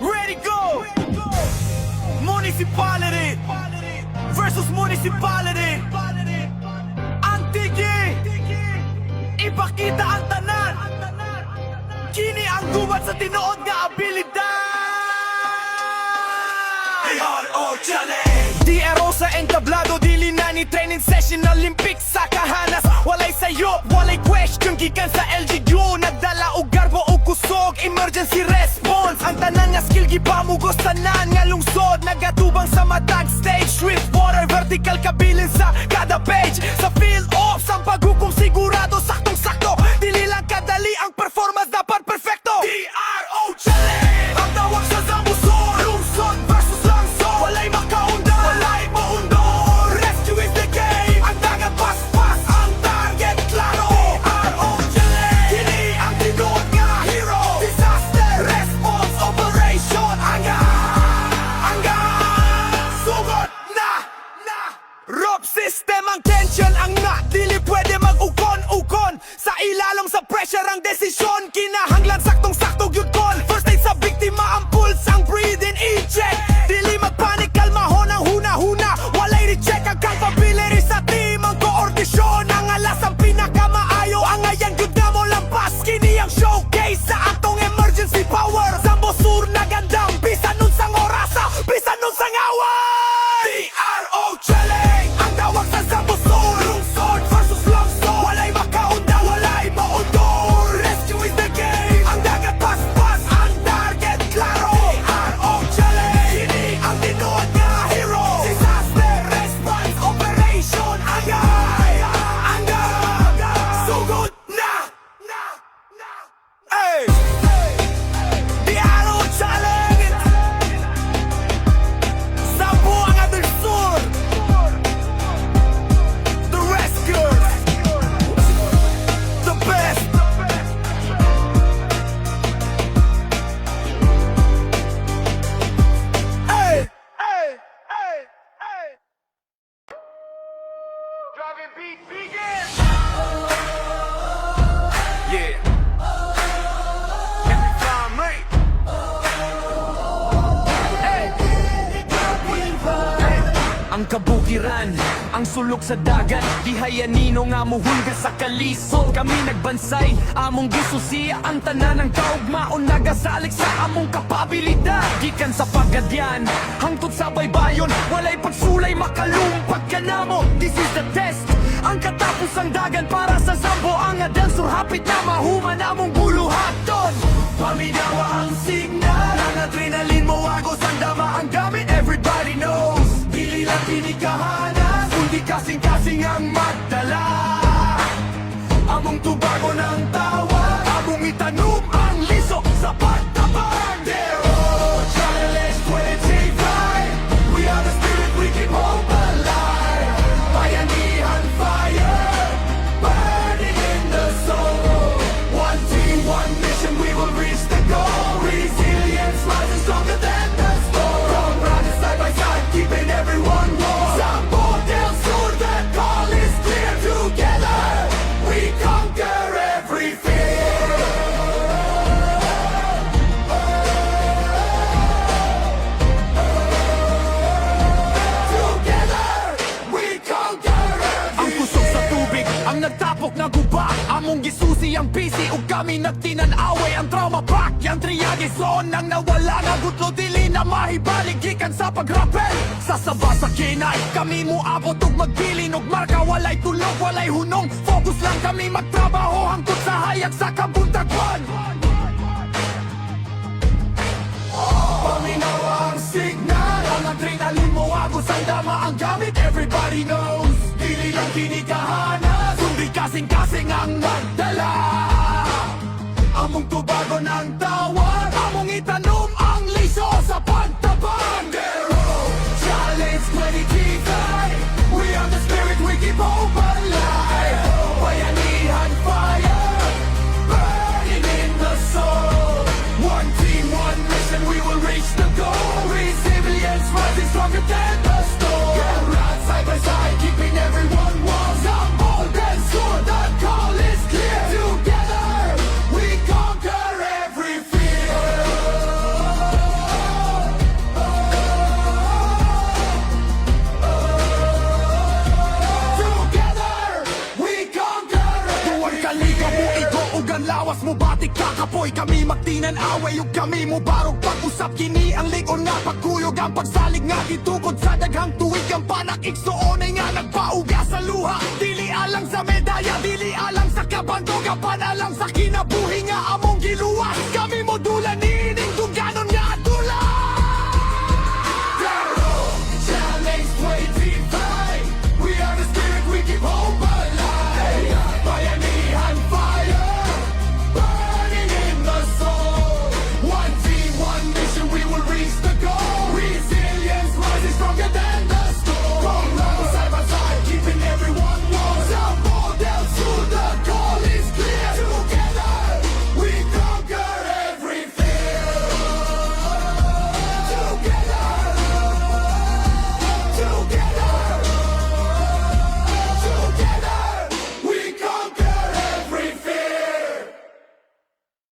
Ready, go! Municipality versus municipality. Ang tigi, ipakita ang tanan. Kini ang gubat sa tinuod nga abilidad. DRO Challenge. DRO sa entablado, dili na ni training session. Olympics sa kahanas, walay sayo, walay question. Gikan sa LGU, nagdala og garbo o kusog. Emergency response, ang tanan nga skill gipamugos tanan nga lungsod. Nagatubang sa matag stage, swift water, vertical kabilin sa kada page. Sa field ops, ang paghukom sigurado, saktong-sakto. Dili lang kadali, ang performance dapat perfecto. DRO Challenge. Ang tawag sa Zambusor, lungsod versus langsod. Walay makaunda, walay maundor. Rescue is the game, ang dagat paspas, ang target klaro. DRO Challenge. Kini ang tinuod nga hero. Disaster response operation. Anga sugod na. Rope system ang tension, ang dili pwede mag-ukon-ukon. Sa ilalong sa pressure ang desisyon. Kinahanglan saktong-sakto gyud kon. First aid sa biktima, ang pulse, ang breathing i-check. Dili magpanik, kalmahon ang huna-huna. Walay recheck ang capability sa team. Ang koordinasyon, ang alas ang pinakamaayo. Ang ayan gyud na mo lampas. Kini ang showcase sa atong emergency power. Zambusur na gandang, bisan nun sang orasa, bisan nun sang away. DRO Challenge. Ang tawag sa Zambusur, lungsod versus langsod. Walay makaunda, walay maundor. Rescue is the game, ang dagat paspas, ang target klaro. DRO Challenge. Kini ang tinuod nga hero. Disaster response operation. Anga sugod na. Hey! DRO Challenge. Sa Buanga del Sur, the rescuers, the best. Hey! Driving beat begin. Yeah. Every time, mate. Ang kabukiran, ang sulok sa dagat. Di hayanino nga muhulga sa kalisod. Kami nagbansay, among gisusiya ang tanan ng kaugmaon. Nagasalik sa among kapabilidad. Gikan sa pagadyan, hangtod sa baybayon. Walay pagsulay, makalumpag ka na mo. This is the test, ang katapusang dagan para sa Zambo. Ang adelsur, hapit na mahuman among buluhaton. Paminawa ang signal, ang adrenalin mo agos. Ang dama ang gamit, everybody knows. Dili lang pinikahanas, kundi kasing-kasing ang magdala. Among tubago ng tawa, among itanong ang liso sa pagtabang. DRO Challenge 25, we are the spirit, we keep hope alive. Bayanihan fire, burning in the soul. One team, one mission, we will reach the goal. Resilience rises stronger than the storm. From running side by side, keeping everyone warm. Zambo del Sur, the call is clear. Together, we conquer every fear. Together, we conquer every ang kusog sa tubig, ang nagtapok na guba. Among gisusi ang busy ug kami nagtinan-away. Ang trauma back, yung triage zone ang nawala. Nagutlo dili na mahibalik gikan sa pagrapel. Sa saba sa kinay, kami muabot ug magbilin ug marka. Walay tulog, walay hunong, focus lang kami magtrabaho. Hangtod sa hayag sa kabuntagon. Paminawa ang signal, ang adrenalin mo agos. Ang dama ang gamit, everybody knows. Dili lang kinikahanas, kundi kasing-kasing ang magdala. Among tubago ng tawag, among itanom ang liso sa pagtabang. DRO Challenge 25, we are the spirit, we keep hope alive. Bayanihan fire, burning in the soul. One team, one mission, we will reach the goal. Resilience rising stronger than the storm. Get right side by side, keeping everyone warm. Zambo del Sur, the call is clear. Together, we conquer every fear. kapoy kami magtinan away ug kami mo barog pag-usap kini ang ligon nga pagkuyog ang pagsalig nga gitukod sa daghang tuig ang panak igsuonay nga nagpauga sa luha dili alang sa medalya dili alang sa kabandog panalang sa kinabuhi nga among giluwas kami